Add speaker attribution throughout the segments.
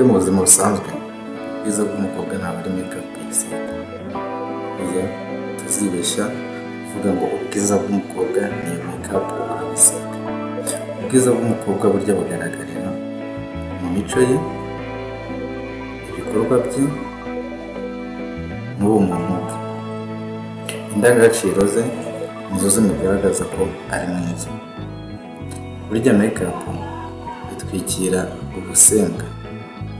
Speaker 1: Mu buzima busanzwe ubwiza bw'umukobwa ntabwo ari makeup yisiga. Oya, tuzibeshya uvuga ngo ubwiza bw'umukobwa ni makeup urabisiga. Ubwiza bw'umukobwa burya bugaragarira mu mico ye, ibikorwa bye, n'ubumuntu bwe. Indangagaciro ze nizo zimugaragaza ko ari mwiza. Burya makeup itwikira ubusembwa,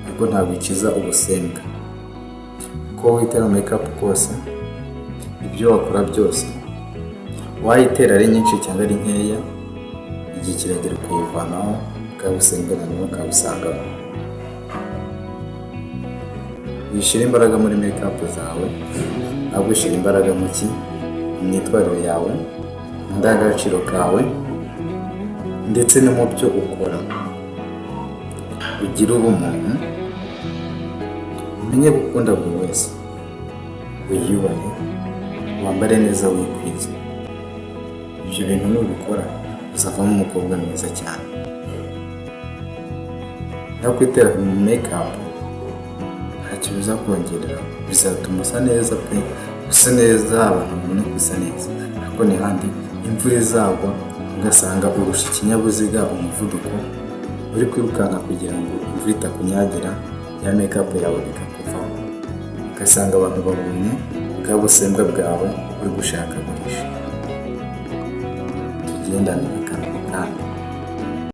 Speaker 1: ariko ntabwo ikiza ubusembwa. Uko witera makeup kose, ibyo wakora byose, wayitera ari nyinshi cyangwa ari nkeya, igihe kiragera ukayivanaho, ukabusembwa na none ukabusangamo. Wishyira imbaraga muri makeup zawe, ahubwo ushyira imbaraga mu myitwarire yawe, mu ndangagaciro kawe, ndetse no mu byo ukora. Ugire ubumuntu, umenye gukunda buri wese, wiyubahe, wambare neza, wikwize. Ibyo bintu nubikora uzavamo umukobwa mwiza cyane. Naho kwitera makeup ntacyo bizakongerera, bizatuma usa neza pe, usa neza, abantu babone ko usa neza. Ariko ni handi imvura izagwa ugasanga urusha ikinyabiziga umuvuduko, uri kwirukanka kugira ngo imvura itakunyagira, ya makeup yawe ikakuvaho, ugasanga abantu babonye bwa busembwa bwawe uri gushaka guhisha. Tugendane kandi